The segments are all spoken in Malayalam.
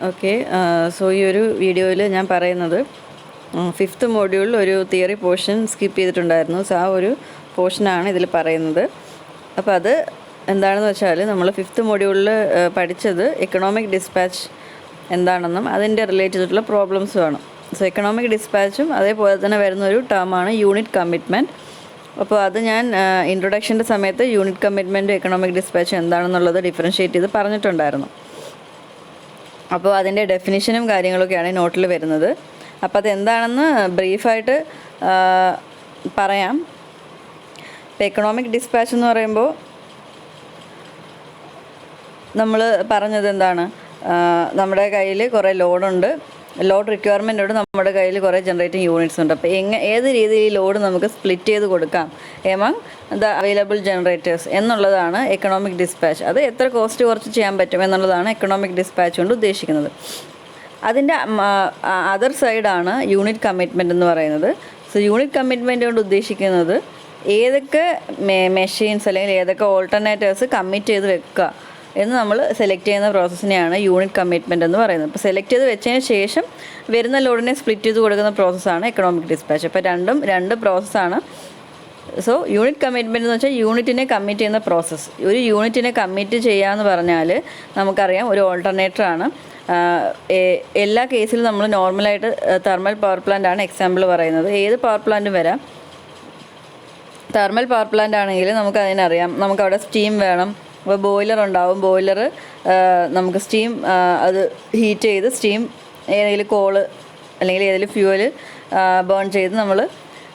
ഓക്കെ. സോ ഈ ഒരു വീഡിയോയിൽ ഞാൻ പറയുന്നത് 5th മോഡ്യൂളിൽ ഒരു തിയറി പോർഷൻ സ്കിപ്പ് ചെയ്തിട്ടുണ്ടായിരുന്നു. സോ ആ ഒരു പോർഷനാണ് ഇതിൽ പറയുന്നത്. അപ്പോൾ അത് എന്താണെന്ന് വെച്ചാൽ നമ്മൾ 5th മോഡ്യൂളിൽ പഠിച്ചത് എക്കണോമിക് ഡിസ്പാച്ച് എന്താണെന്നും അതിൻ്റെ റിലേറ്റ് ചെയ്തിട്ടുള്ള പ്രോബ്ലംസുമാണ്. സോ എക്കണോമിക് ഡിസ്പാച്ചും അതേപോലെ തന്നെ വരുന്നൊരു ടേമാണ് യൂണിറ്റ് കമ്മിറ്റ്മെൻറ്റ്. അപ്പോൾ അത് ഞാൻ ഇൻട്രൊഡക്ഷൻ്റെ സമയത്ത് യൂണിറ്റ് കമ്മിറ്റ്മെൻറ്റും എക്കണോമിക് ഡിസ്പാച്ചും എന്താണെന്നുള്ളത് ഡിഫറൻഷ്യേറ്റ് ചെയ്ത് പറഞ്ഞിട്ടുണ്ടായിരുന്നു. അപ്പോൾ അതിൻ്റെ ഡെഫിനിഷനും കാര്യങ്ങളൊക്കെയാണ് നോട്ടിൽ വരുന്നത്. അപ്പോൾ അതെന്താണെന്ന് ബ്രീഫായിട്ട് പറയാം. ഇപ്പോൾ എക്കണോമിക് ഡിസ്പാച്ച് എന്ന് പറയുമ്പോൾ നമ്മൾ പറഞ്ഞത് എന്താണ്, നമ്മുടെ കയ്യിൽ കുറേ ലോഡ് റിക്വയർമെൻറ്റോട് നമ്മുടെ കയ്യിൽ കുറേ ജനറേറ്റിംഗ് യൂണിറ്റ്സ് ഉണ്ട്. അപ്പോൾ ഏത് രീതിയിൽ ഈ ലോഡ് നമുക്ക് സ്പ്ലിറ്റ് ചെയ്ത് കൊടുക്കാം എമംഗ് ദ അവൈലബിൾ ജനറേറ്റേഴ്സ് എന്നുള്ളതാണ് എക്കണോമിക് ഡിസ്പാച്ച്. അത് എത്ര കോസ്റ്റ് കുറച്ച് ചെയ്യാൻ പറ്റും എന്നുള്ളതാണ് എക്കണോമിക് ഡിസ്പാച്ച് കൊണ്ട് ഉദ്ദേശിക്കുന്നത്. അതിൻ്റെ അതർ സൈഡാണ് യൂണിറ്റ് കമ്മിറ്റ്മെൻറ്റ് എന്ന് പറയുന്നത്. സോ യൂണിറ്റ് കമ്മിറ്റ്മെൻറ്റ് കൊണ്ട് ഉദ്ദേശിക്കുന്നത് ഏതൊക്കെ മെഷീൻസ് അല്ലെങ്കിൽ ഏതൊക്കെ ഓൾട്ടർനേറ്റീവ്സ് കമ്മിറ്റ് ചെയ്ത് വെക്കുക എന്ന് നമ്മൾ സെലക്ട് ചെയ്യുന്ന പ്രോസസ്സിനെയാണ് യൂണിറ്റ് കമ്മിറ്റ്മെൻറ്റ് എന്ന് പറയുന്നത്. അപ്പോൾ സെലക്ട് ചെയ്ത് വെച്ചതിന് ശേഷം വരുന്ന ലോഡിനെ സ്പ്ലിറ്റ് ചെയ്ത് കൊടുക്കുന്ന പ്രോസസ്സാണ് എക്കണോമിക് ഡിസ്പാച്ച്. അപ്പോൾ രണ്ട് പ്രോസസ്സാണ്. സോ യൂണിറ്റ് കമ്മിറ്റ്മെൻറ്റ് എന്ന് വെച്ചാൽ യൂണിറ്റിനെ കമ്മിറ്റ് ചെയ്യുന്ന പ്രോസസ്സ്. ഒരു യൂണിറ്റിനെ കമ്മിറ്റ് ചെയ്യാമെന്ന് പറഞ്ഞാൽ നമുക്കറിയാം ഒരു ഓൾട്ടർനേറ്ററാണ്. എല്ലാ കേസിലും നമ്മൾ നോർമലായിട്ട് തെർമൽ പവർ പ്ലാന്റ് ആണ് എക്സാമ്പിൾ പറയുന്നത്. ഏത് പവർ പ്ലാന്റും വരാം. തെർമൽ പവർ പ്ലാന്റ് ആണെങ്കിൽ നമുക്ക് അതിനറിയാം, നമുക്കവിടെ സ്റ്റീം വേണം. അപ്പോൾ ബോയിലർ ഉണ്ടാവും. ബോയിലർ നമുക്ക് സ്റ്റീം അത് ഹീറ്റ് ചെയ്ത് സ്റ്റീം ഏതെങ്കിലും കോള് അല്ലെങ്കിൽ ഏതെങ്കിലും ഫ്യൂവൽ ബേൺ ചെയ്ത് നമ്മൾ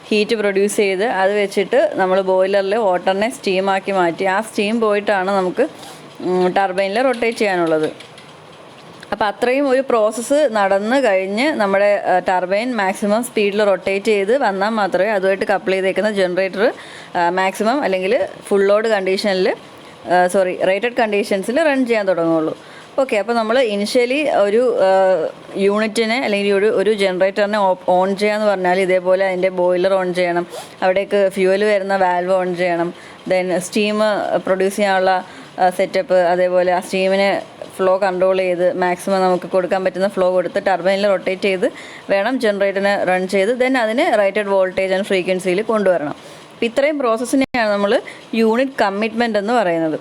ഹീറ്റ് പ്രൊഡ്യൂസ് ചെയ്ത് അത് വെച്ചിട്ട് നമ്മൾ ബോയിലറിൽ വാട്ടറിനെ സ്റ്റീമാക്കി മാറ്റി ആ സ്റ്റീം പോയിട്ടാണ് നമുക്ക് ടർബൈനിൽ റൊട്ടേറ്റ് ചെയ്യാനുള്ളത്. അപ്പോൾ അത്രയും ഒരു പ്രോസസ്സ് നടന്ന് കഴിഞ്ഞ് നമ്മുടെ ടർബൈൻ മാക്സിമം സ്പീഡിൽ റൊട്ടേറ്റ് ചെയ്ത് വന്നാൽ മാത്രമേ അതുമായിട്ട് കപ്പിൾ ചെയ്തേക്കുന്ന ജനറേറ്റർ മാക്സിമം അല്ലെങ്കിൽ ഫുൾ ലോഡ് കണ്ടീഷനിൽ റേറ്റഡ് കണ്ടീഷൻസിൽ റൺ ചെയ്യാൻ തുടങ്ങുള്ളൂ. ഓക്കെ. അപ്പോൾ നമ്മൾ ഇനിഷ്യലി ഒരു യൂണിറ്റിനെ അല്ലെങ്കിൽ ഒരു ജനറേറ്ററിനെ ഓൺ ചെയ്യാന്ന് പറഞ്ഞാൽ ഇതേപോലെ അതിൻ്റെ ബോയിലർ ഓൺ ചെയ്യണം, അവിടേക്ക് ഫ്യൂവൽ വരുന്ന വാൽവ് ഓൺ ചെയ്യണം, ദെൻ സ്റ്റീം പ്രൊഡ്യൂസ് ചെയ്യാനുള്ള സെറ്റപ്പ്, അതേപോലെ ആ സ്റ്റീമിനെ ഫ്ലോ കൺട്രോൾ ചെയ്ത് മാക്സിമം നമുക്ക് കൊടുക്കാൻ പറ്റുന്ന ഫ്ലോ കൊടുത്ത് ടർബൈനിൽ റൊട്ടേറ്റ് ചെയ്ത് വേണം ജനറേറ്ററിനെ റൺ ചെയ്ത് ദെൻ അതിന് റേറ്റഡ് വോൾട്ടേജ് ആൻഡ് ഫ്രീക്വൻസിയിൽ കൊണ്ടുവരണം. അപ്പോൾ ഇത്രയും പ്രോസസ്സിനെയാണ് നമ്മൾ യൂണിറ്റ് കമ്മിറ്റ്മെൻറ്റ് എന്ന് പറയുന്നത്.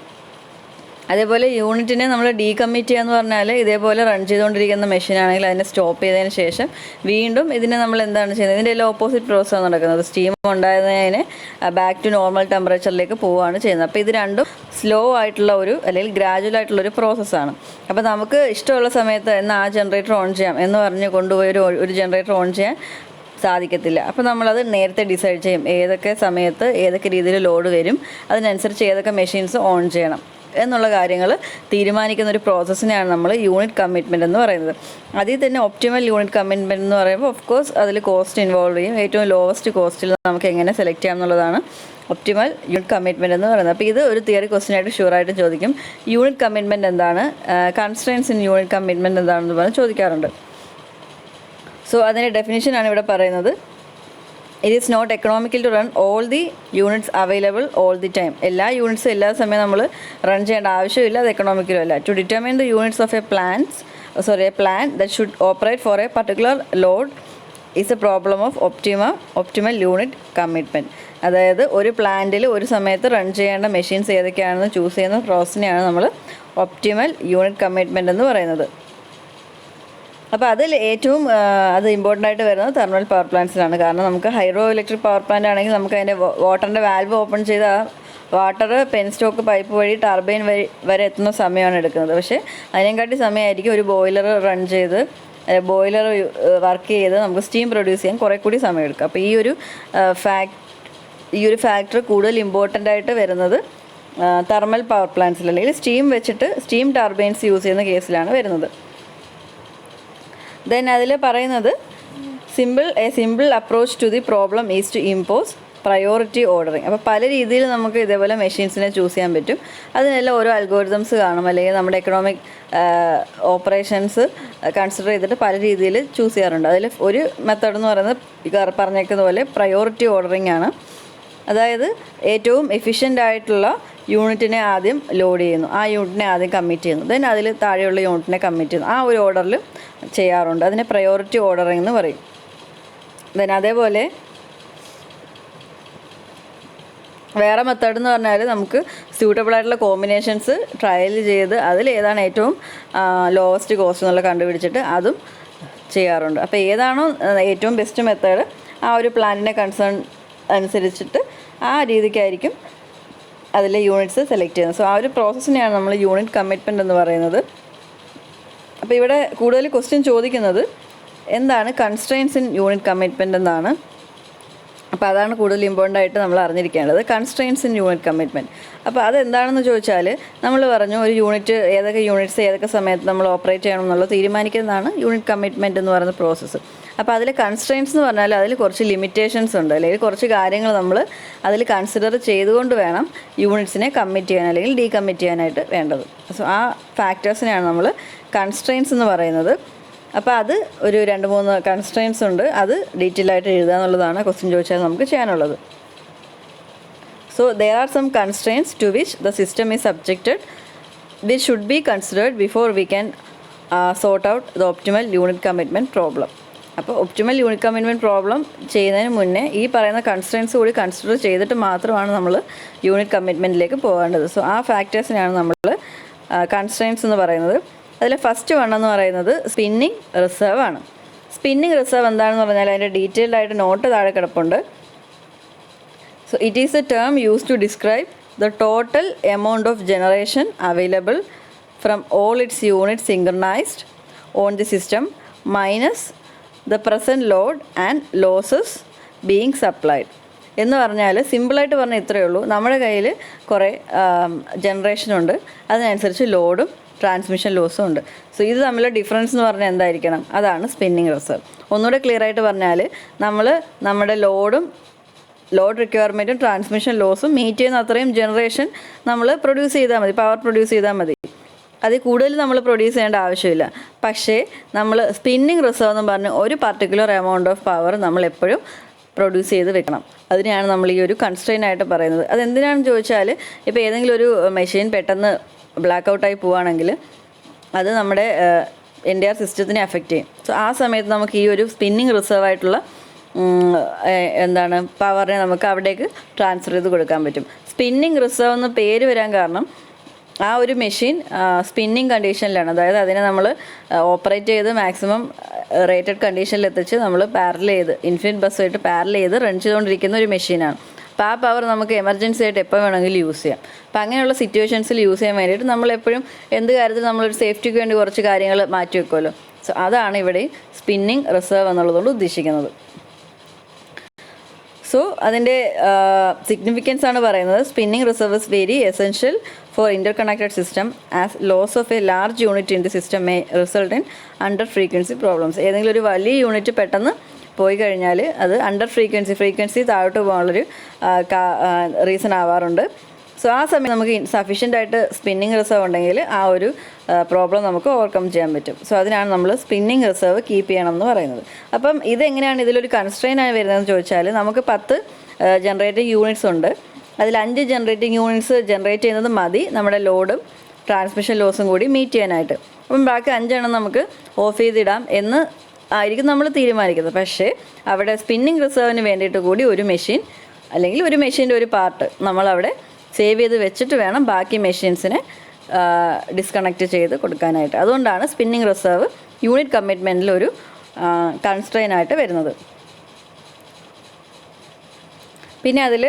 അതേപോലെ യൂണിറ്റിനെ നമ്മൾ ഡീകമ്മിറ്റ് ചെയ്യുക എന്ന് പറഞ്ഞാൽ ഇതേപോലെ റൺ ചെയ്തുകൊണ്ടിരിക്കുന്ന മെഷീനാണെങ്കിൽ അതിനെ സ്റ്റോപ്പ് ചെയ്തതിന് ശേഷം വീണ്ടും ഇതിനെ നമ്മൾ എന്താണ് ചെയ്യുന്നത്, ഇതിൻ്റെ എല്ലാം ഓപ്പോസിറ്റ് പ്രോസസ്സാണ് നടക്കുന്നത്. സ്റ്റീം ഉണ്ടായതിനെ ബാക്ക് ടു നോർമൽ ടെമ്പറേച്ചറിലേക്ക് പോവുകയാണ് ചെയ്യുന്നത്. അപ്പോൾ ഇത് രണ്ടും സ്ലോ ആയിട്ടുള്ള അല്ലെങ്കിൽ ഗ്രാജുവൽ ആയിട്ടുള്ളൊരു പ്രോസസ്സാണ്. അപ്പോൾ നമുക്ക് ഇഷ്ടമുള്ള സമയത്ത് എന്നാൽ ആ ജനറേറ്റർ ഓൺ ചെയ്യാം എന്ന് പറഞ്ഞ് കൊണ്ടുപോയി ഒരു ജനറേറ്റർ ഓൺ ചെയ്യാൻ സാധിക്കത്തില്ല. അപ്പോൾ നമ്മളത് നേരത്തെ ഡിസൈഡ് ചെയ്യും ഏതൊക്കെ സമയത്ത് ഏതൊക്കെ രീതിയിൽ ലോഡ് വരും, അതിനനുസരിച്ച് ഏതൊക്കെ മെഷീൻസ് ഓൺ ചെയ്യണം എന്നുള്ള കാര്യങ്ങൾ തീരുമാനിക്കുന്ന ഒരു പ്രോസസ്സിനെയാണ് നമ്മൾ യൂണിറ്റ് കമ്മിറ്റ്മെൻറ്റ് എന്ന് പറയുന്നത്. അതിൽ തന്നെ ഒപ്റ്റിമൽ യൂണിറ്റ് കമ്മിറ്റ്മെൻറ്റ് എന്ന് പറയുമ്പോൾ ഓഫ് കോഴ്സ് അതിൽ കോസ്റ്റ് ഇൻവോൾവ് ചെയ്യും. ഏറ്റവും ലോവസ്റ്റ് കോസ്റ്റിൽ നമുക്ക് എങ്ങനെ സെലക്ട് ചെയ്യാം എന്നുള്ളതാണ് ഒപ്റ്റിമൽ യൂണിറ്റ് കമ്മിറ്റ്മെൻറ്റ് എന്ന് പറയുന്നത്. അപ്പോൾ ഇത് ഒരു തിയറി ക്വസ്റ്റ്യനായിട്ട് ഷുവറായിട്ട് ചോദിക്കും. യൂണിറ്റ് കമ്മിറ്റ്മെൻറ്റ് എന്താണ്, കൺസ്ട്രെയിൻസ് ഇൻ യൂണിറ്റ് കമ്മിറ്റ്മെൻറ്റ് എന്താണെന്ന് പറഞ്ഞ് ചോദിക്കാറുണ്ട്. സോ അതിൻ്റെ ഡെഫിനിഷനാണ് ഇവിടെ പറയുന്നത്. It is not economical to run all the units available all the time. എല്ലാ യൂണിറ്റ്സും എല്ലാ സമയം നമ്മൾ റൺ ചെയ്യേണ്ട ആവശ്യമില്ല, അത് എക്കണോമിക്കലും അല്ല. To determine the units of a plan that should operate for a particular load is a problem of optimal unit commitment. അതായത് ഒരു പ്ലാന്റിൽ ഒരു സമയത്ത് റൺ ചെയ്യേണ്ട മെഷീൻസ് ഏതൊക്കെയാണെന്ന് ചൂസ് ചെയ്യുന്ന പ്രോസസ്സിനെയാണ് നമ്മൾ ഒപ്റ്റിമൽ യൂണിറ്റ് കമ്മിറ്റ്മെൻറ്റ് എന്ന് പറയുന്നത്. അപ്പോൾ അതിൽ ഏറ്റവും അത് ഇമ്പോർട്ടൻ്റ് ആയിട്ട് വരുന്നത് തെർമൽ പവർ പ്ലാന്റ്സിലാണ്. കാരണം നമുക്ക് ഹൈഡ്രോ ഇലക്ട്രിക് പവർ പ്ലാന്റ് ആണെങ്കിൽ നമുക്ക് അതിൻ്റെ വാട്ടറിൻ്റെ വാൽവ് ഓപ്പൺ ചെയ്ത് ആ വാട്ടർ പെൻസ്റ്റോക്ക് പൈപ്പ് വഴി ടർബൈൻ വരെ എത്തുന്ന സമയമാണ് എടുക്കുന്നത്. പക്ഷേ അതിനെക്കാട്ടി സമയമായിരിക്കും ഒരു ബോയിലർ റൺ ചെയ്ത് ബോയിലർ വർക്ക് ചെയ്ത് നമുക്ക് സ്റ്റീം പ്രൊഡ്യൂസ് ചെയ്യാൻ കുറേ കൂടി സമയം എടുക്കും. അപ്പോൾ ഈ ഒരു ഫാക്ടർ കൂടുതൽ ഇമ്പോർട്ടൻ്റ് ആയിട്ട് വരുന്നത് തെർമൽ പവർ പ്ലാന്റ്സിൽ അല്ലെങ്കിൽ സ്റ്റീം ടർബൈൻസ് യൂസ് ചെയ്യുന്ന കേസിലാണ് വരുന്നത്. ദെൻ അതിൽ പറയുന്നത് simple approach to the problem is to impose priority ordering. അപ്പോൾ പല രീതിയിൽ നമുക്ക് ഇതേപോലെ മെഷീൻസിനെ ചൂസ് ചെയ്യാൻ പറ്റും. അതിനെല്ലാം ഓരോ അൽഗോരിതംസ് കാണും, അല്ലെങ്കിൽ നമ്മുടെ എക്കണോമിക് ഓപ്പറേഷൻസ് കൺസിഡർ ചെയ്തിട്ട് പല രീതിയിൽ ചൂസ് ചെയ്യാറുണ്ട്. അതിൽ ഒരു മെത്തേഡ് എന്ന് പറയുന്നത് പറഞ്ഞേക്കുന്ന പോലെ പ്രയോറിറ്റി ഓർഡറിങ് ആണ്. അതായത് ഏറ്റവും എഫിഷ്യൻ്റ് ആയിട്ടുള്ള യൂണിറ്റിനെ ആദ്യം ലോഡ് ചെയ്യുന്നു, ആ യൂണിറ്റിനെ ആദ്യം കമ്മിറ്റ് ചെയ്യുന്നു, ദെൻ അതിൽ താഴെയുള്ള യൂണിറ്റിനെ കമ്മിറ്റ് ചെയ്യുന്നു. ആ ഒരു ഓർഡറിൽ ചെയ്യാറുണ്ട്. അതിനെ പ്രയോറിറ്റി ഓർഡറിംഗ് എന്ന് പറയും. ദെൻ അതേപോലെ വേറെ മെത്തേഡ് എന്ന് പറഞ്ഞാൽ നമുക്ക് സ്യൂട്ടബിൾ ആയിട്ടുള്ള കോമ്പിനേഷൻസ് ട്രയൽ ചെയ്ത് അതിൽ ഏതാണ് ഏറ്റവും ലോവസ്റ്റ് കോസ്റ്റ് എന്നുള്ള കണ്ടുപിടിച്ചിട്ട് അതും ചെയ്യാറുണ്ട്. അപ്പോൾ ഏതാണോ ഏറ്റവും ബെസ്റ്റ് മെത്തേഡ് ആ ഒരു പ്ലാനിനെ കൺസേൺ അനുസരിച്ചിട്ട് ആ രീതിക്കായിരിക്കും അതിലെ യൂണിറ്റ്സ് സെലക്ട് ചെയ്യുന്നത്. സോ ആ ഒരു പ്രോസസ്സിനെയാണ് നമ്മൾ യൂണിറ്റ് കമ്മിറ്റ്മെൻറ്റ് എന്ന് പറയുന്നത്. അപ്പോൾ ഇവിടെ കൂടുതൽ ക്വസ്റ്റ്യൻ ചോദിക്കുന്നത് എന്താണ് കൺസ്ട്രെയിൻസ് ഇൻ യൂണിറ്റ് കമ്മിറ്റ്മെൻറ്റ് എന്നാണ്. അപ്പോൾ അതാണ് കൂടുതൽ ഇമ്പോർട്ടൻ്റ് ആയിട്ട് നമ്മൾ അറിഞ്ഞിരിക്കേണ്ടത്, കൺസ്ട്രെയിൻസ് ഇൻ യൂണിറ്റ് കമ്മിറ്റ്മെൻറ്റ്. അപ്പോൾ അതെന്താണെന്ന് ചോദിച്ചാൽ നമ്മൾ പറഞ്ഞു ഒരു യൂണിറ്റ് ഏതൊക്കെ യൂണിറ്റ്സ് ഏതൊക്കെ സമയത്ത് നമ്മൾ ഓപ്പറേറ്റ് ചെയ്യണം എന്നുള്ളത് തീരുമാനിക്കുന്നതാണ് യൂണിറ്റ് കമ്മിറ്റ്മെൻറ്റ് എന്ന് പറയുന്ന പ്രോസസ്സ്. അപ്പോൾ അതിൽ കൺസ്ട്രെയിൻസ് എന്ന് പറഞ്ഞാൽ അതിൽ കുറച്ച് ലിമിറ്റേഷൻസ് ഉണ്ട്, അല്ലെങ്കിൽ കുറച്ച് കാര്യങ്ങൾ നമ്മൾ അതിൽ കൺസിഡർ ചെയ്തുകൊണ്ട് വേണം യൂണിറ്റ്സിനെ കമ്മിറ്റ് ചെയ്യാൻ അല്ലെങ്കിൽ ഡീകമ്മിറ്റ് ചെയ്യാനായിട്ട് വേണ്ടത്. സോ ആ ഫാക്ടേഴ്സിനെയാണ് നമ്മൾ കൺസ്ട്രെയിൻസ് എന്ന് പറയുന്നത്. അപ്പോൾ അത് ഒരു 2-3 കൺസ്ട്രെയിൻസ് ഉണ്ട്, അത് ഡീറ്റെയിൽ ആയിട്ട് എഴുതുക എന്നുള്ളതാണ് ക്വസ്റ്റ്യൻ ചോദിച്ചാൽ നമുക്ക് ചെയ്യാനുള്ളത്. So there are some constraints to which the system is subjected which should be considered before we can sort out the optimal unit commitment problem. അപ്പോൾ ഒപ്റ്റിമൽ യൂണിറ്റ് കമ്മിറ്റ്മെൻറ്റ് പ്രോബ്ലം ചെയ്യുന്നതിന് മുന്നേ ഈ പറയുന്ന കൺസ്ട്രെയിൻസ് കൂടി കൺസിഡർ ചെയ്തിട്ട് മാത്രമാണ് നമ്മൾ യൂണിറ്റ് കമ്മിറ്റ്മെൻറ്റിലേക്ക് പോകേണ്ടത്. സോ ആ ഫാക്ടേഴ്സിനാണ് നമ്മൾ കൺസ്ട്രെയിൻസ് എന്ന് പറയുന്നത്. അതിൽ ഫസ്റ്റ് വൺ എന്ന് പറയുന്നത് സ്പിന്നിങ് റിസർവ് ആണ്. സ്പിന്നിങ് റിസർവ് എന്താണെന്ന് പറഞ്ഞാൽ അതിൻ്റെ ഡീറ്റെയിൽഡ് ആയിട്ട് നോട്ട് താഴെ കിടപ്പുണ്ട്. So it is a term use to describe the total amount of generation available from all its unit synchronised on the system minus the present load and losses being supplied. എന്ന് പറഞ്ഞാൽ സിമ്പിളായിട്ട് പറഞ്ഞാൽ ഇത്രയേ ഉള്ളൂ, നമ്മുടെ കയ്യിൽ കുറേ ജനറേഷനുണ്ട്, അതിനനുസരിച്ച് ലോഡും ട്രാൻസ്മിഷൻ ലോസും ഉണ്ട്. സോ ഇത് തമ്മിലുള്ള ഡിഫറൻസ് എന്ന് പറഞ്ഞാൽ എന്തായിരിക്കണം, അതാണ് സ്പിന്നിങ് റിസർവ്. ഒന്നുകൂടെ ക്ലിയർ ആയിട്ട് പറഞ്ഞാൽ നമ്മുടെ ലോഡ് റിക്വയർമെൻറ്റും ട്രാൻസ്മിഷൻ ലോസും മീറ്റ് ചെയ്യുന്ന അത്രയും ജനറേഷൻ നമ്മൾ പ്രൊഡ്യൂസ് ചെയ്താൽ മതി, പവർ പ്രൊഡ്യൂസ് ചെയ്താൽ മതി. അതിൽ കൂടുതൽ നമ്മൾ പ്രൊഡ്യൂസ് ചെയ്യേണ്ട ആവശ്യമില്ല. പക്ഷേ നമ്മൾ സ്പിന്നിങ് റിസർവ് എന്ന് പറഞ്ഞ് ഒരു പർട്ടിക്കുലർ എമൗണ്ട് ഓഫ് പവർ നമ്മൾ എപ്പോഴും പ്രൊഡ്യൂസ് ചെയ്ത് വെക്കണം. അതിനെയാണ് നമ്മൾ ഈ ഒരു കൺസ്ട്രെയിൻ ആയിട്ട് പറയുന്നത്. അതെന്തിനാണെന്ന് ചോദിച്ചാൽ ഇപ്പോൾ ഏതെങ്കിലും ഒരു മെഷീൻ പെട്ടെന്ന് ബ്ലാക്ക് ഔട്ടായി പോവുകയാണെങ്കിൽ അത് നമ്മുടെ എൻ്റയർ സിസ്റ്റത്തിനെ അഫക്റ്റ് ചെയ്യും. സോ ആ സമയത്ത് നമുക്ക് ഈ ഒരു സ്പിന്നിങ് റിസർവ് ആയിട്ടുള്ള പവറിനെ നമുക്ക് അവിടേക്ക് ട്രാൻസ്ഫർ ചെയ്ത് കൊടുക്കാൻ പറ്റും. സ്പിന്നിങ് റിസർവ് എന്ന് പേര് വരാൻ കാരണം ആ ഒരു മെഷീൻ സ്പിന്നിങ് കണ്ടീഷനിലാണ്, അതായത് അതിനെ നമ്മൾ ഓപ്പറേറ്റ് ചെയ്ത് മാക്സിമം റേറ്റഡ് കണ്ടീഷനിൽ എത്തിച്ച് നമ്മൾ പാരലൽ ചെയ്ത് ഇൻഫിനിറ്റ് ബസ്സുമായിട്ട് പാരലൽ ചെയ്ത് റൺ ചെയ്തുകൊണ്ടിരിക്കുന്ന ഒരു മെഷീനാണ്. അപ്പോൾ ആ പവർ നമുക്ക് എമർജൻസി ആയിട്ട് എപ്പോൾ വേണമെങ്കിലും യൂസ് ചെയ്യാം. അപ്പോൾ അങ്ങനെയുള്ള സിറ്റുവേഷൻസിൽ യൂസ് ചെയ്യാൻ വേണ്ടിയിട്ട് നമ്മളെപ്പോഴും എന്ത് കാര്യത്തിൽ നമ്മളൊരു സേഫ്റ്റിക്ക് വേണ്ടി കുറച്ച് കാര്യങ്ങൾ മാറ്റി വെക്കുമല്ലോ. സോ അതാണ് ഇവിടെ സ്പിന്നിങ് റിസർവ് എന്നുള്ളതുകൊണ്ട് ഉദ്ദേശിക്കുന്നത്. സോ അതിൻ്റെ സിഗ്നിഫിക്കൻസ് ആണ് പറയുന്നത്. Spinning reserve is very essential for interconnected system as loss of a large unit in the system may result in under frequency problems. ഏതെങ്കിലും ഒരു വലിയ യൂണിറ്റ് പെട്ടെന്ന് പോയി കഴിഞ്ഞാൽ അത് അണ്ടർ ഫ്രീക്വൻസി താഴോട്ട് പോകാനുള്ളൊരു റീസൺ ആവാറുണ്ട്. സോ ആ സമയം നമുക്ക് സഫീഷ്യൻ്റ് ആയിട്ട് സ്പിന്നിങ് റിസർവ് ഉണ്ടെങ്കിൽ ആ ഒരു പ്രോബ്ലം നമുക്ക് ഓവർകം ചെയ്യാൻ പറ്റും. സോ അതിനാണ് നമ്മൾ സ്പിന്നിങ് റിസർവ് കീപ്പ് ചെയ്യണം എന്ന് പറയുന്നത്. അപ്പം ഇതെങ്ങനെയാണ് ഇതിലൊരു കൺസ്ട്രെയിൻ ആയി വരുന്നതെന്ന് ചോദിച്ചാൽ നമുക്ക് 10 ജനറേറ്റിംഗ് യൂണിറ്റ്സ് ഉണ്ട്. അതിൽ 5 ജനറേറ്റിംഗ് യൂണിറ്റ്സ് ജനറേറ്റ് ചെയ്യുന്നത് മതി നമ്മുടെ ലോഡും ട്രാൻസ്മിഷൻ ലോസും കൂടി മീറ്റ് ചെയ്യാനായിട്ട്. അപ്പം ബാക്കി 5 എണ്ണം നമുക്ക് ഓഫ് ചെയ്തിടാം എന്ന് ആയിരിക്കും നമ്മൾ തീരുമാനിക്കുന്നത്. പക്ഷേ അവിടെ സ്പിന്നിങ് റിസർവിന് വേണ്ടിയിട്ട് കൂടി ഒരു മെഷീൻ അല്ലെങ്കിൽ ഒരു മെഷീൻ്റെ ഒരു പാർട്ട് നമ്മളവിടെ സേവ് ചെയ്ത് വെച്ചിട്ട് വേണം ബാക്കി മെഷീൻസിനെ ഡിസ്കണക്റ്റ് ചെയ്ത് കൊടുക്കാനായിട്ട്. അതുകൊണ്ടാണ് സ്പിന്നിങ് റിസർവ് യൂണിറ്റ് കമ്മിറ്റ്മെൻറ്റിൽ ഒരു കൺസ്ട്രെയിൻ ആയിട്ട് വരുന്നത്. പിന്നെ അതിൽ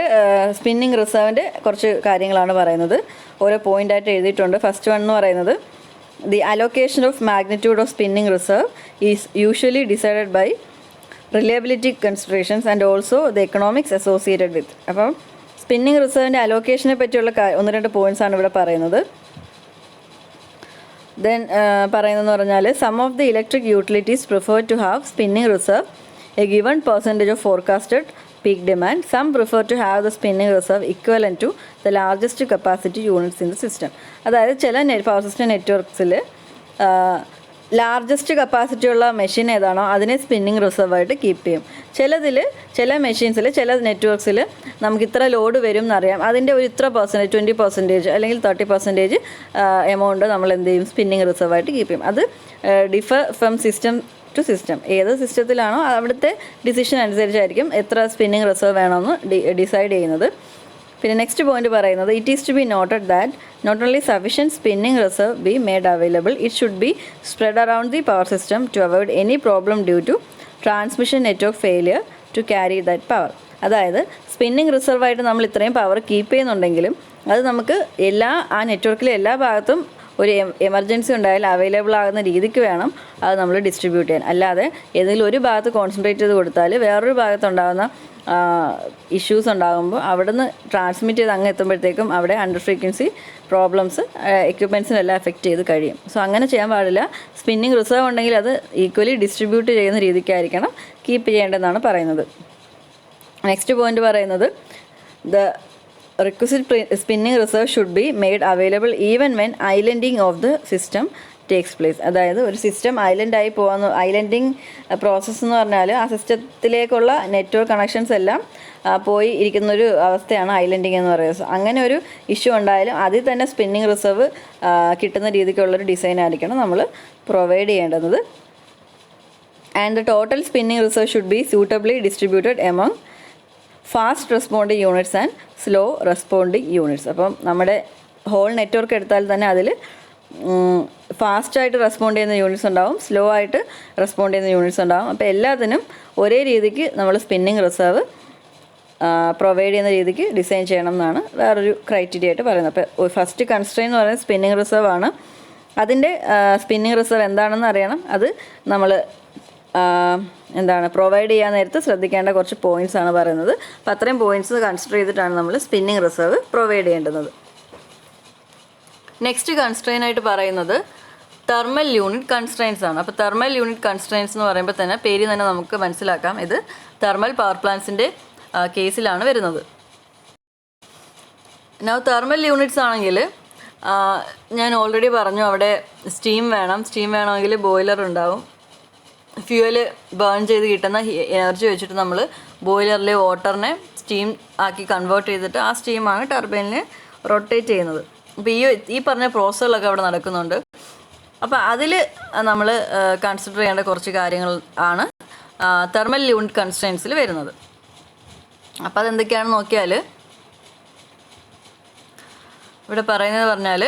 സ്പിന്നിങ് റിസർവിൻ്റെ കുറച്ച് കാര്യങ്ങളാണ് പറയുന്നത്, ഓരോ പോയിൻ്റായിട്ട് എഴുതിയിട്ടുണ്ട്. ഫസ്റ്റ് വൺ എന്ന് പറയുന്നത് the allocation of magnitude of spinning reserve is usually decided by reliability considerations and also the economics associated with. അപ്പം സ്പിന്നിങ് റിസർവിൻ്റെ അലോക്കേഷനെ പറ്റിയുള്ള 1-2 പോയിൻറ്റ്സാണ് ഇവിടെ പറയുന്നത്. ദെൻ പറയുന്നതെന്ന് പറഞ്ഞാൽ some of the electric utilities prefer to have spinning reserve a given percentage of forecasted peak demand. Some prefer to have the spinning reserve equivalent to the largest capacity units in the system. അതായത് ചില പവർ സിസ്റ്റം നെറ്റ്വർക്ക്സിൽ ലാർജസ്റ്റ് കപ്പാസിറ്റി ഉള്ള മെഷീൻ ഏതാണോ അതിനെ സ്പിന്നിങ് റിസർവായിട്ട് കീപ്പ് ചെയ്യും. ചില മെഷീൻസിൽ ചില നെറ്റ്വർക്ക്സിൽ നമുക്ക് ഇത്ര ലോഡ് വരും എന്നറിയാം, അതിൻ്റെ ഒരു ഇത്ര പെർസെൻറ്റേജ് 20% അല്ലെങ്കിൽ 30% എമൗണ്ട് നമ്മൾ എന്ത് ചെയ്യും, സ്പിന്നിങ് റിസർവായിട്ട് കീപ്പ് ചെയ്യും. അത് differ from system to system. ഏത് സിസ്റ്റത്തിലാണോ അവിടുത്തെ ഡിസിഷൻ അനുസരിച്ചായിരിക്കും എത്ര സ്പിന്നിങ് റിസർവ് വേണമെന്ന് ഡിസൈഡ് ചെയ്യുന്നത്. പിന്നെ നെക്സ്റ്റ് പോയിന്റ് പറയുന്നത്, it is to be noted that not only sufficient spinning reserve be made available, it should be spread around the power system to avoid any problem due to transmission network failure to carry that power. അതായത് സ്പിന്നിങ് റിസർവായിട്ട് നമ്മൾ ഇത്രയും പവർ കീപ്പ് ചെയ്യുന്നുണ്ടെങ്കിലും അത് നമുക്ക് ആ നെറ്റ്വർക്കിലെ എല്ലാ ഭാഗത്തും ഒരു എമർജൻസി ഉണ്ടായാൽ അവൈലബിൾ ആകുന്ന രീതിക്ക് വേണം അത് നമ്മൾ ഡിസ്ട്രിബ്യൂട്ട് ചെയ്യാൻ. അല്ലാതെ ഏതെങ്കിലും ഒരു ഭാഗത്ത് കോൺസെൻട്രേറ്റ് ചെയ്ത് കൊടുത്താൽ വേറൊരു ഭാഗത്തുണ്ടാകുന്ന ഇഷ്യൂസ് ഉണ്ടാകുമ്പോൾ അവിടെ നിന്ന് ട്രാൻസ്മിറ്റ് ചെയ്ത് അങ്ങ് എത്തുമ്പോഴത്തേക്കും അവിടെ അണ്ടർ ഫ്രീക്വൻസി പ്രോബ്ലംസ് എക്യുപ്മെൻറ്റ്സിനെല്ലാം എഫക്റ്റ് ചെയ്ത് കഴിയും. സോ അങ്ങനെ ചെയ്യാൻ പാടില്ല. സ്പിന്നിങ് റിസർവ് ഉണ്ടെങ്കിൽ അത് ഈക്വലി ഡിസ്ട്രിബ്യൂട്ട് ചെയ്യുന്ന രീതിക്കായിരിക്കണം കീപ്പ് ചെയ്യേണ്ടതെന്നാണ് പറയുന്നത്. നെക്സ്റ്റ് പോയിന്റ് പറയുന്നത്, the requisite spinning reserve should be made available even when islanding of the system takes place. അതായത് ഒരു സിസ്റ്റം ഐലൻഡായി പോകുന്ന ഐലൻഡിങ് പ്രോസസ്സ് എന്ന് പറഞ്ഞാൽ ആ സിസ്റ്റത്തിലേക്കുള്ള നെറ്റ്വർക്ക് കണക്ഷൻസ് എല്ലാം പോയി ഇരിക്കുന്നൊരു അവസ്ഥയാണ് ഐലൻഡിങ് എന്ന് പറയുന്നത്. അങ്ങനെ ഒരു ഇഷ്യൂ ഉണ്ടായാലും അതിൽ തന്നെ സ്പിന്നിങ് റിസർവ് കിട്ടുന്ന രീതിക്കുള്ളൊരു ഡിസൈൻ ആയിരിക്കണം നമ്മൾ പ്രൊവൈഡ് ചെയ്യേണ്ടത്. And the total spinning reserve should be suitably distributed among fast responding units and slow responding units. അപ്പം നമ്മുടെ ഹോൾ നെറ്റ്വർക്ക് എടുത്താൽ തന്നെ അതിൽ ഫാസ്റ്റായിട്ട് റെസ്പോണ്ട് ചെയ്യുന്ന യൂണിറ്റ്സ് ഉണ്ടാവും, സ്ലോ ആയിട്ട് റെസ്പോണ്ട് ചെയ്യുന്ന യൂണിറ്റ്സ് ഉണ്ടാവും. അപ്പോൾ എല്ലാത്തിനും ഒരേ രീതിക്ക് നമ്മൾ സ്പിന്നിങ് റിസർവ് പ്രൊവൈഡ് ചെയ്യുന്ന രീതിക്ക് ഡിസൈൻ ചെയ്യണം എന്നാണ് വേറൊരു ക്രൈറ്റീരിയ ആയിട്ട് പറയുന്നത്. അപ്പോൾ ഫസ്റ്റ് കൺസ്ട്രെയിൻ എന്ന് പറയുന്നത് സ്പിന്നിങ് റിസർവ് ആണ്. അതിൻ്റെ സ്പിന്നിങ് റിസർവ് എന്താണെന്ന് അറിയണം. അത് നമ്മൾ പ്രൊവൈഡ് ചെയ്യാൻ നേരത്ത് ശ്രദ്ധിക്കേണ്ട കുറച്ച് പോയിൻറ്റ്സ് ആണ് പറയുന്നത്. അപ്പോൾ അത്രയും പോയിൻറ്റ്സ് കൺസിഡർ ചെയ്തിട്ടാണ് നമ്മൾ സ്പിന്നിങ് റിസർവ് പ്രൊവൈഡ് ചെയ്യേണ്ടുന്നത്. നെക്സ്റ്റ് കൺസ്ട്രെയിൻ ആയിട്ട് പറയുന്നത് തെർമൽ യൂണിറ്റ് കൺസ്ട്രെയിൻസ് ആണ്. അപ്പോൾ തെർമൽ യൂണിറ്റ് കൺസ്ട്രെയിൻസ് എന്ന് പറയുമ്പോൾ തന്നെ പേര് തന്നെ നമുക്ക് മനസ്സിലാക്കാം, ഇത് തെർമൽ പവർ പ്ലാന്റ്സിൻ്റെ കേസിലാണ് വരുന്നത്. തെർമൽ യൂണിറ്റ്സ് ആണെങ്കിൽ ഞാൻ ഓൾറെഡി പറഞ്ഞു, അവിടെ സ്റ്റീം വേണമെങ്കിൽ ബോയിലർ ഉണ്ടാവും. ഫ്യൂവല് ബേൺ ചെയ്ത് കിട്ടുന്ന എനർജി വെച്ചിട്ട് നമ്മൾ ബോയിലറിലെ വാട്ടറിനെ സ്റ്റീം ആക്കി കൺവേർട്ട് ചെയ്തിട്ട് ആ സ്റ്റീമാണ് ടർബൈനിനെ റൊട്ടേറ്റ് ചെയ്യുന്നത്. അപ്പോൾ ഈ പറഞ്ഞ പ്രോസസ്സുകളൊക്കെ അവിടെ നടക്കുന്നുണ്ട്. അപ്പോൾ അതിൽ നമ്മൾ കൺസിഡർ ചെയ്യേണ്ട കുറച്ച് കാര്യങ്ങൾ ആണ് തെർമൽ യൂണിറ്റ് കൺസ്ട്രെയിൻസിൽ വരുന്നത്. അപ്പോൾ അതെന്തൊക്കെയാണെന്ന് നോക്കിയാൽ ഇവിടെ പറയുന്നത് പറഞ്ഞാൽ,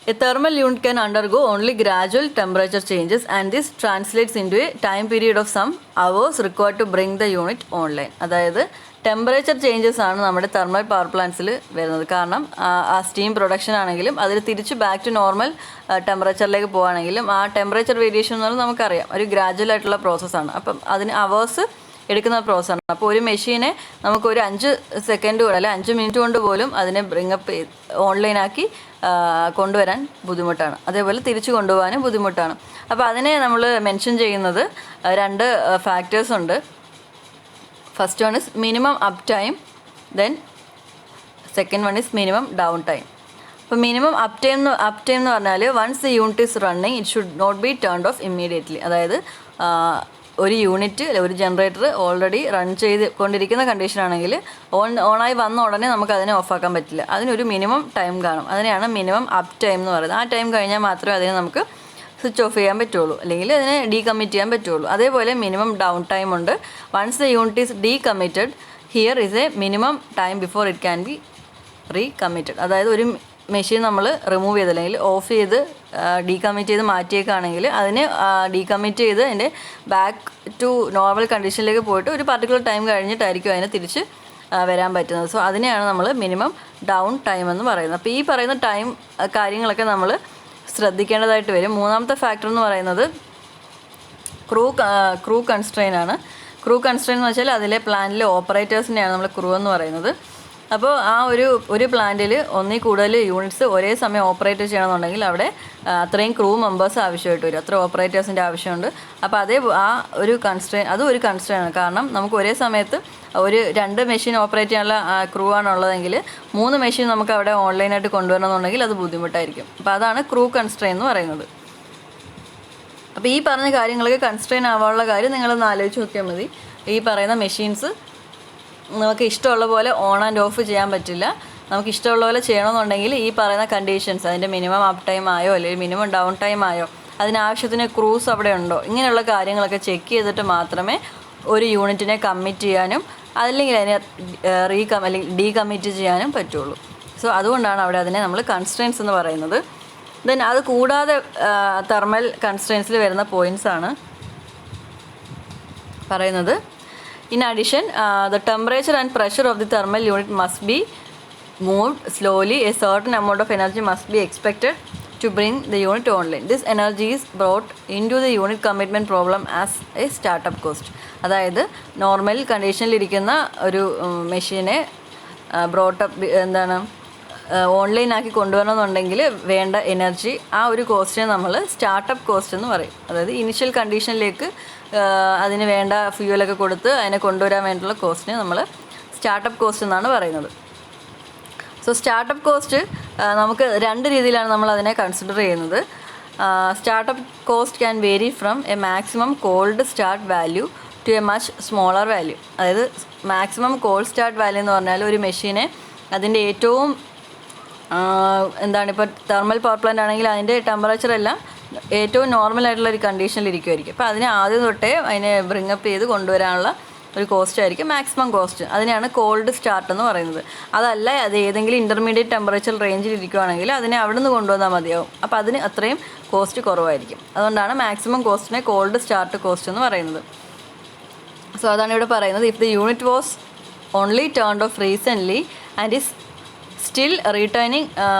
a thermal unit can undergo only gradual temperature changes and this translates into a time period of some hours required to bring the unit online. അതായത് ടെമ്പറേച്ചർ ചേഞ്ചസ് ആണ് നമ്മുടെ തെർമൽ പവർ പ്ലാന്റ്സിൽ വരുന്നത്. കാരണം ആ സ്റ്റീം പ്രൊഡക്ഷൻ ആണെങ്കിലും അതിൽ തിരിച്ച് ബാക്ക് ടു നോർമൽ ടെമ്പറേച്ചറിലേക്ക് പോകുകയാണെങ്കിലും ആ ടെമ്പറേച്ചർ വേരിയേഷൻ എന്ന് പറഞ്ഞാൽ നമുക്കറിയാം ഒരു ഗ്രാജുവൽ ആയിട്ടുള്ള പ്രോസസ്സാണ്. അപ്പം അതിന് അവേഴ്സ് എടുക്കുന്ന പ്രോസസ്സാണ്. അപ്പോൾ ഒരു മെഷീനെ നമുക്ക് ഒരു 5 സെക്കൻഡ് കൊണ്ട് അല്ലെങ്കിൽ 5 മിനിറ്റ് കൊണ്ട് പോലും അതിനെ ബ്രിങ്ങപ്പ് ഓൺലൈനാക്കി കൊണ്ടുവരാൻ ബുദ്ധിമുട്ടാണ്. അതേപോലെ തിരിച്ചു കൊണ്ടുപോകാനും ബുദ്ധിമുട്ടാണ്. അപ്പോൾ അതിനെ നമ്മൾ മെൻഷൻ ചെയ്യുന്നത് 2 ഫാക്ടേഴ്സ് ഉണ്ട്. First one is minimum up time, then second one is minimum down time. അപ്പോൾ മിനിമം അപ്പ് ടൈം എന്ന് പറഞ്ഞാൽ once the unit is running it should not be turned off immediately. അതായത് ഒരു യൂണിറ്റ് ഒരു ജനറേറ്റർ ഓൾറെഡി റൺ ചെയ്ത് കൊണ്ടിരിക്കുന്ന കണ്ടീഷനാണെങ്കിൽ ഓണായി വന്ന ഉടനെ നമുക്ക് അതിനെ ഓഫാക്കാൻ പറ്റില്ല. അതിനൊരു മിനിമം ടൈം കാണും. അതിനെയാണ് മിനിമം അപ്പ് ടൈം എന്ന് പറയുന്നത്. ആ ടൈം കഴിഞ്ഞാൽ മാത്രമേ അതിനെ നമുക്ക് സ്വിച്ച് ഓഫ് ചെയ്യാൻ പറ്റുള്ളൂ, അല്ലെങ്കിൽ അതിനെ ഡീകമ്മിറ്റ് ചെയ്യാൻ പറ്റുള്ളൂ. അതേപോലെ മിനിമം ഡൗൺ ടൈം ഉണ്ട്. Once the unit is decommitted here is a minimum time before it can be recommitted. അതായത് ഒരു മെഷീൻ നമ്മൾ റിമൂവ് ചെയ്ത് അല്ലെങ്കിൽ ഓഫ് ചെയ്ത് ഡീകമ്മിറ്റ് ചെയ്ത് മാറ്റിയേക്കാണെങ്കിൽ അതിന് ഡീകമ്മിറ്റ് ചെയ്ത് അതിൻ്റെ ബാക്ക് ടു നോർമൽ കണ്ടീഷനിലേക്ക് പോയിട്ട് ഒരു പർട്ടിക്കുലർ ടൈം കഴിഞ്ഞിട്ടായിരിക്കും അതിന് തിരിച്ച് വരാൻ പറ്റുന്നത്. സോ അതിനെയാണ് നമ്മൾ മിനിമം ഡൗൺ ടൈം എന്ന് പറയുന്നത്. അപ്പോൾ ഈ പറയുന്ന ടൈം കാര്യങ്ങളൊക്കെ നമ്മൾ ശ്രദ്ധിക്കേണ്ടതായിട്ട് വരും. മൂന്നാമത്തെ ഫാക്ടർ എന്ന് പറയുന്നത് ക്രൂ കൺസ്ട്രെയിൻ ആണ്. ക്രൂ കൺസ്ട്രെയിൻ എന്ന് വെച്ചാൽ അതിലെ പ്ലാന്റിലെ ഓപ്പറേറ്റേഴ്സിനെയാണ് നമ്മൾ ക്രൂ എന്ന് പറയുന്നത്. അപ്പോൾ ആ ഒരു പ്ലാന്റിൽ ഒന്നിൽ കൂടുതൽ യൂണിറ്റ്സ് ഒരേ സമയം ഓപ്പറേറ്റ് ചെയ്യണമെന്നുണ്ടെങ്കിൽ അവിടെ അത്രയും ക്രൂ മെമ്പേഴ്സ് ആവശ്യമായിട്ട് വരും, അത്ര ഓപ്പറേറ്റേഴ്സിൻ്റെ ആവശ്യമുണ്ട്. അപ്പോൾ ഒരു കൺസ്ട്രെയിൻ അതും ഒരു കൺസ്ട്രെയിൻ ആണ്. കാരണം നമുക്ക് ഒരേ സമയത്ത് 2 മെഷീൻ ഓപ്പറേറ്റ് ചെയ്യാനുള്ള ക്രൂ ആണുള്ളതെങ്കിൽ 3 മെഷീൻ നമുക്ക് അവിടെ ഓൺലൈനായിട്ട് കൊണ്ടുവരണമെന്നുണ്ടെങ്കിൽ അത് ബുദ്ധിമുട്ടായിരിക്കും. അപ്പോൾ അതാണ് ക്രൂ കൺസ്ട്രെയിൻ എന്ന് പറയുന്നത്. അപ്പോൾ ഈ പറഞ്ഞ കാര്യങ്ങളൊക്കെ കൺസ്ട്രെയിൻ ആവാനുള്ള കാര്യം നിങ്ങളൊന്ന് ആലോചിച്ച് നോക്കിയാൽ മതി. ഈ പറയുന്ന മെഷീൻസ് നമുക്ക് ഇഷ്ടമുള്ള പോലെ ഓൺ ആൻഡ് ഓഫ് ചെയ്യാൻ പറ്റില്ല. നമുക്ക് ഇഷ്ടമുള്ള പോലെ ചെയ്യണമെന്നുണ്ടെങ്കിൽ ഈ പറയുന്ന കണ്ടീഷൻസ്, അതിൻ്റെ മിനിമം അപ്പ് ടൈം ആയോ അല്ലെങ്കിൽ മിനിമം ഡൗൺ ടൈം ആയോ, അതിനാവശ്യത്തിന് ക്രൂസ് അവിടെ ഉണ്ടോ, ഇങ്ങനെയുള്ള കാര്യങ്ങളൊക്കെ ചെക്ക് ചെയ്തിട്ട് മാത്രമേ ഒരു യൂണിറ്റിനെ കമ്മിറ്റ് ചെയ്യാനും അല്ലെങ്കിൽ അതിനെ അല്ലെങ്കിൽ ഡീകമ്മിറ്റ് ചെയ്യാനും പറ്റുള്ളൂ. സോ അതുകൊണ്ടാണ് അവിടെ അതിനെ നമ്മൾ കൺസ്ട്രെയിൻസ് എന്ന് പറയുന്നത്. ദെൻ അത് കൂടാതെ തെർമൽ കൺസ്ട്രെയിൻസിൽ വരുന്ന പോയിൻറ്റ്സ് ആണ് പറയുന്നത്. In addition the temperature and pressure of the thermal unit must be moved slowly. A certain amount of energy must be expected to bring the unit online. This energy is brought into the unit commitment problem as a startup cost. അതായത് നോർമൽ കണ്ടീഷനിലിരിക്കുന്ന ഒരു മെഷീനെ ബ്രോട്ടപ്പ് ഓൺലൈനാക്കി കൊണ്ടുവരണമെന്നുണ്ടെങ്കിൽ വേണ്ട എനർജി, ആ ഒരു കോസ്റ്റിനെ നമ്മൾ സ്റ്റാർട്ടപ്പ് കോസ്റ്റ് എന്ന് പറയും. അതായത് ഇനിഷ്യൽ കണ്ടീഷനിലേക്ക് അതിന് വേണ്ട ഫ്യൂവലൊക്കെ കൊടുത്ത് അതിനെ കൊണ്ടുവരാൻ വേണ്ടിയുള്ള കോസ്റ്റിനെ നമ്മൾ സ്റ്റാർട്ടപ്പ് കോസ്റ്റ് എന്നാണ് പറയുന്നത്. സോ സ്റ്റാർട്ടപ്പ് കോസ്റ്റ് നമുക്ക് രണ്ട് രീതിയിലാണ് നമ്മൾ അതിനെ കൺസിഡർ ചെയ്യുന്നത്. Startup cost can vary from a maximum cold start value to a much smaller value. അതായത് മാക്സിമം കോൾഡ് സ്റ്റാർട്ട് വാല്യൂ എന്ന് പറഞ്ഞാൽ ഒരു മെഷീനെ അതിൻ്റെ ഏറ്റവും ഇപ്പോൾ തെർമൽ പവർ പ്ലാന്റ് ആണെങ്കിൽ അതിൻ്റെ ടെമ്പറേച്ചർ എല്ലാം ഏറ്റവും നോർമലായിട്ടുള്ള ഒരു കണ്ടീഷനിലിരിക്കുമായിരിക്കും. അപ്പോൾ അതിനെ ആദ്യം തൊട്ടേ അതിനെ ബ്രിങ്ങപ്പ് ചെയ്ത് കൊണ്ടുവരാനുള്ള ഒരു കോസ്റ്റ് ആയിരിക്കും മാക്സിമം കോസ്റ്റ്. അതിനെയാണ് കോൾഡ് സ്റ്റാർട്ട് എന്ന് പറയുന്നത്. അതല്ല, അത് ഏതെങ്കിലും ഇൻ്റർമീഡിയറ്റ് ടെമ്പറേച്ചർ റേഞ്ചിൽ ഇരിക്കുകയാണെങ്കിൽ അതിനെ അവിടെ നിന്ന് കൊണ്ടുവന്നാൽ മതിയാവും. അപ്പോൾ അതിന് അത്രയും കോസ്റ്റ് കുറവായിരിക്കും. അതുകൊണ്ടാണ് മാക്സിമം കോസ്റ്റിനെ കോൾഡ് സ്റ്റാർട്ട് കോസ്റ്റ് എന്ന് പറയുന്നത്. സോ അതാണ് ഇവിടെ പറയുന്നത്. If the unit was only turned off recently and is still returning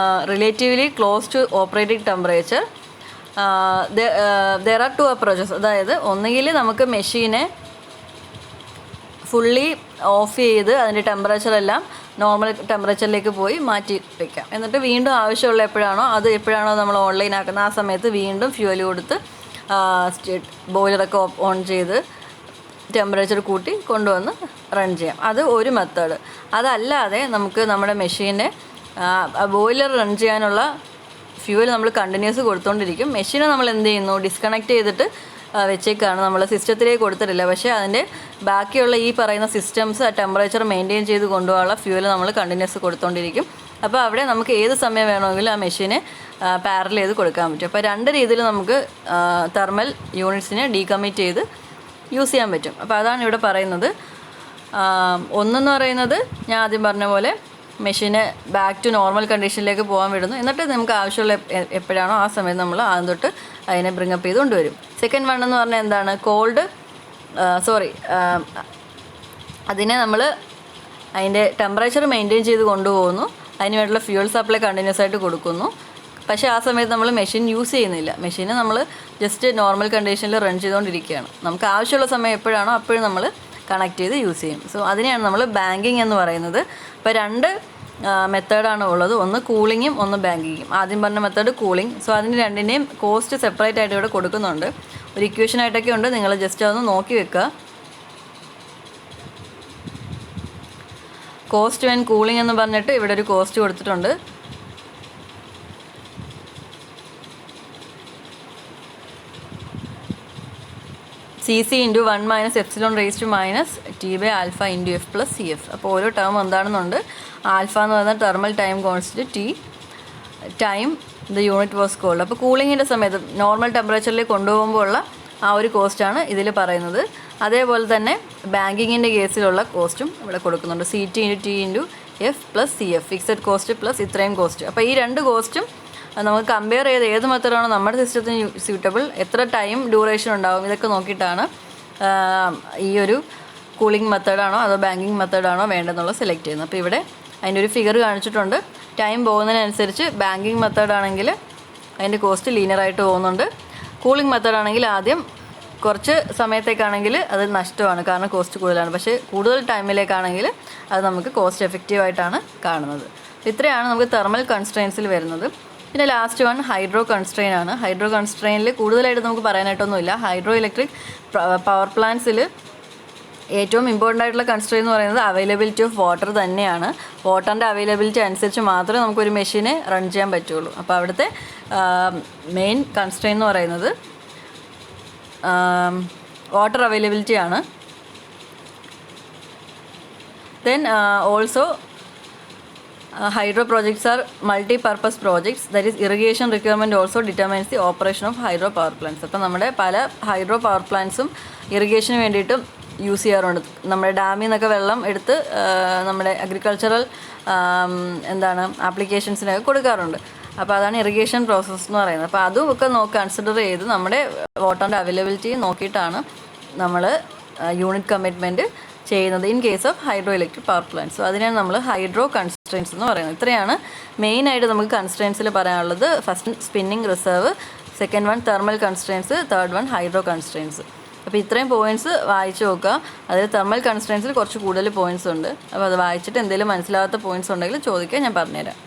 relatively close to operating temperature, there are two approaches. അതായത് ഒന്നുകിൽ നമുക്ക് മെഷീനെ ഫുള്ളി ഓഫ് ചെയ്ത് അതിൻ്റെ ടെമ്പറേച്ചറെല്ലാം നോർമൽ ടെമ്പറേച്ചറിലേക്ക് പോയി മാറ്റി വയ്ക്കാം. എന്നിട്ട് വീണ്ടും ആവശ്യമുള്ള എപ്പോഴാണോ നമ്മൾ ഓൺലൈൻ ആക്കുന്നത് ആ സമയത്ത് വീണ്ടും ഫ്യൂവൽ കൊടുത്ത് ബോയിലറൊക്കെ ഓൺ ചെയ്ത് ടെമ്പറേച്ചർ കൂട്ടി കൊണ്ടുവന്ന് റൺ ചെയ്യാം. അത് ഒരു മെത്തേഡ്. അതല്ലാതെ നമുക്ക് നമ്മുടെ മെഷീനെ ബോയിലർ റൺ ചെയ്യാനുള്ള ഫ്യൂവൽ നമ്മൾ കണ്ടിന്യൂസ് കൊടുത്തുകൊണ്ടിരിക്കും. മെഷീനെ നമ്മൾ എന്ത് ചെയ്യുന്നു, ഡിസ്കണക്ട് ചെയ്തിട്ട് വെച്ചേക്കാണ്, നമ്മൾ സിസ്റ്റത്തിലേക്ക് കൊടുത്തിട്ടില്ല. പക്ഷേ അതിൻ്റെ ബാക്കിയുള്ള ഈ പറയുന്ന സിസ്റ്റംസ് ആ ടെമ്പറേച്ചർ മെയിൻറ്റെയിൻ ചെയ്ത് കൊണ്ടുപോകാനുള്ള ഫ്യൂവൽ നമ്മൾ കണ്ടിന്യൂസ് കൊടുത്തുകൊണ്ടിരിക്കും. അപ്പോൾ അവിടെ നമുക്ക് ഏത് സമയം വേണമെങ്കിലും ആ മെഷീനെ പാരലൽ ചെയ്ത് കൊടുക്കാൻ പറ്റും. അപ്പോൾ രണ്ട് രീതിയിൽ നമുക്ക് തെർമൽ യൂണിറ്റ്സിനെ ഡീകമ്മിറ്റ് ചെയ്ത് യൂസ് ചെയ്യാൻ പറ്റും. അപ്പോൾ അതാണ് ഇവിടെ പറയുന്നത്. ഒന്നെന്ന് പറയുന്നത് ഞാൻ ആദ്യം പറഞ്ഞ പോലെ മെഷീനെ ബാക്ക് ടു നോർമൽ കണ്ടീഷനിലേക്ക് പോകാൻ വിടുന്നു. എന്നിട്ട് നമുക്ക് ആവശ്യമുള്ള എപ്പോഴാണോ ആ സമയത്ത് നമ്മൾ ആദ്യം തൊട്ട് അതിനെ ബ്രിങ്ങപ്പ് ചെയ്ത് കൊണ്ടുവരും. സെക്കൻഡ് വൺ എന്ന് പറഞ്ഞാൽ എന്താണ്, അതിനെ നമ്മൾ അതിൻ്റെ ടെമ്പറേച്ചർ മെയിൻറ്റെയിൻ ചെയ്ത് കൊണ്ടുപോകുന്നു. അതിന് വേണ്ടിയുള്ള ഫ്യൂവൽ സപ്ലൈ കണ്ടിന്യൂസ് ആയിട്ട് കൊടുക്കുന്നു. പക്ഷേ ആ സമയത്ത് നമ്മൾ മെഷീൻ യൂസ് ചെയ്യുന്നില്ല. മെഷീനെ നമ്മൾ ജസ്റ്റ് നോർമൽ കണ്ടീഷനിൽ റൺ ചെയ്തുകൊണ്ടിരിക്കുകയാണ്. നമുക്ക് ആവശ്യമുള്ള സമയം എപ്പോഴാണോ അപ്പോഴും നമ്മൾ കണക്ട് ചെയ്ത് യൂസ് ചെയ്യും. സോ അതിനെയാണ് നമ്മൾ ബാങ്കിങ് എന്ന് പറയുന്നത്. അപ്പോൾ രണ്ട് മെത്തേഡാണ് ഉള്ളത്, ഒന്ന് കൂളിങ്ങും ഒന്ന് ബാങ്കിങ്ങും. ആദ്യം പറഞ്ഞ മെത്തേഡ് കൂളിംഗ്. സോ അതിന് രണ്ടിൻ്റെയും കോസ്റ്റ് സെപ്പറേറ്റ് ആയിട്ട് ഇവിടെ കൊടുക്കുന്നുണ്ട്. ഒരു ഇക്വേഷനായിട്ടൊക്കെ ഉണ്ട്, നിങ്ങൾ ജസ്റ്റ് അതൊന്ന് നോക്കി വെക്കുക. കോസ്റ്റ് വെൻ കൂളിംഗ് എന്ന് പറഞ്ഞിട്ട് ഇവിടെ ഒരു കോസ്റ്റ് കൊടുത്തിട്ടുണ്ട്. CC × 1 - epsilon raise to -T/α × F + CF. അപ്പോൾ ഓരോ ടേം എന്താണെന്നുണ്ട്. ആൽഫ എന്ന് പറയുന്നത് thermal time constant, T time the unit was cold. അപ്പോൾ കൂളിങ്ങിൻ്റെ സമയത്ത് നോർമൽ ടെമ്പറേച്ചറിലേക്ക് കൊണ്ടുപോകുമ്പോൾ ഉള്ള ആ ഒരു കോസ്റ്റാണ് ഇതിൽ പറയുന്നത്. അതേപോലെ തന്നെ ബാങ്കിങ്ങിൻ്റെ കേസിലുള്ള കോസ്റ്റും ഇവിടെ കൊടുക്കുന്നുണ്ട്. CT × T × F + CF, fixed cost plus ഇത്രയും കോസ്റ്റ്. അപ്പോൾ ഈ രണ്ട് കോസ്റ്റും നമുക്ക് കമ്പയർ ചെയ്ത് ഏത് മെത്തേഡാണോ നമ്മുടെ സിസ്റ്റത്തിന് സ്യൂട്ടബിൾ, എത്ര ടൈം ഡ്യൂറേഷൻ ഉണ്ടാകും, ഇതൊക്കെ നോക്കിയിട്ടാണ് ഈ ഒരു കൂളിംഗ് മെത്തേഡാണോ അതോ ബാങ്കിങ് മെത്തേഡാണോ വേണ്ടതെന്നുള്ളത് സെലക്ട് ചെയ്യുന്നത്. അപ്പോൾ ഇവിടെ അതിൻ്റെ ഒരു ഫിഗർ കാണിച്ചിട്ടുണ്ട്. ടൈം പോകുന്നതിനനുസരിച്ച് ബാങ്കിങ് മെത്തേഡാണെങ്കിൽ അതിൻ്റെ കോസ്റ്റ് ലീനിയറായിട്ട് പോകുന്നുണ്ട്. കൂളിംഗ് മെത്തേഡാണെങ്കിൽ ആദ്യം കുറച്ച് സമയത്തേക്കാണെങ്കിൽ അത് നഷ്ടമാണ്, കാരണം കോസ്റ്റ് കൂടുതലാണ്. പക്ഷേ കൂടുതൽ ടൈമിലേക്കാണെങ്കിൽ അത് നമുക്ക് കോസ്റ്റ് എഫക്റ്റീവായിട്ടാണ് കാണുന്നത്. ഇത്രയാണ് നമുക്ക് തെർമൽ കൺസ്ട്രെയിൻസിൽ വരുന്നത്. പിന്നെ ലാസ്റ്റ് വൺ ഹൈഡ്രോ കൺസ്ട്രെയിൻ ആണ്. ഹൈഡ്രോ കൺസ്ട്രെയിനിൽ കൂടുതലായിട്ട് നമുക്ക് പറയാനായിട്ടൊന്നുമില്ല. ഹൈഡ്രോ ഇലക്ട്രിക് പവർ പ്ലാന്റ്സിൽ ഏറ്റവും ഇമ്പോർട്ടൻ്റ് ആയിട്ടുള്ള കൺസ്ട്രെയിൻ എന്ന് പറയുന്നത് അവൈലബിലിറ്റി ഓഫ് വാട്ടർ തന്നെയാണ്. വാട്ടറിൻ്റെ അവൈലബിലിറ്റി അനുസരിച്ച് മാത്രമേ നമുക്കൊരു മെഷീനെ റൺ ചെയ്യാൻ പറ്റുള്ളൂ. അപ്പോൾ അവിടുത്തെ മെയിൻ കൺസ്ട്രെയിൻ എന്ന് പറയുന്നത് വാട്ടർ അവൈലബിലിറ്റി ആണ്. Then also hydro projects are multi-purpose projects, that is irrigation requirement also determines the operation of hydro power plants. അപ്പോൾ നമ്മുടെ പല ഹൈഡ്രോ പവർ പ്ലാന്റ്സും ഇറിഗേഷന് വേണ്ടിയിട്ടും യൂസ് ചെയ്യാറുണ്ട്. നമ്മുടെ ഡാമിൽ നിന്നൊക്കെ വെള്ളം എടുത്ത് നമ്മുടെ അഗ്രികൾച്ചറൽ ആപ്ലിക്കേഷൻസിനൊക്കെ കൊടുക്കാറുണ്ട്. അപ്പോൾ അതാണ് ഇറിഗേഷൻ പ്രോസസ്സ് എന്ന് പറയുന്നത്. അപ്പോൾ അതും ഒക്കെ കൺസിഡർ ചെയ്ത് നമ്മുടെ വാട്ടറിൻ്റെ അവൈലബിലിറ്റി നോക്കിയിട്ടാണ് നമ്മൾ യൂണിറ്റ് കമ്മിറ്റ്മെൻറ്റ് ചെയ്യുന്നത് in case of hydro electric power plant. So അതിനാണ് നമ്മൾ ഹൈഡ്രോ കൺസ്ട്രെയിൻസ് എന്ന് പറയുന്നത്. ഇത്രയാണ് മെയിനായിട്ട് നമുക്ക് കൺസ്ട്രെയിൻസിൽ പറയാനുള്ളത്. First spinning reserve, second one thermal constraints, third one hydro constraints. അപ്പോൾ ഇത്രയും പോയിൻറ്റ്സ് വായിച്ച് നോക്കുക. അതിൽ തെർമൽ കൺസ്ട്രെയിൻസിൽ കുറച്ച് കൂടുതൽ പോയിൻറ്റ്സ് ഉണ്ട്. അപ്പോൾ അത് വായിച്ചിട്ട് എന്തെങ്കിലും മനസ്സിലാകാത്ത പോയിൻറ്റ്സ് ഉണ്ടെങ്കിൽ ചോദിക്കുക, ഞാൻ പറഞ്ഞുതരാം.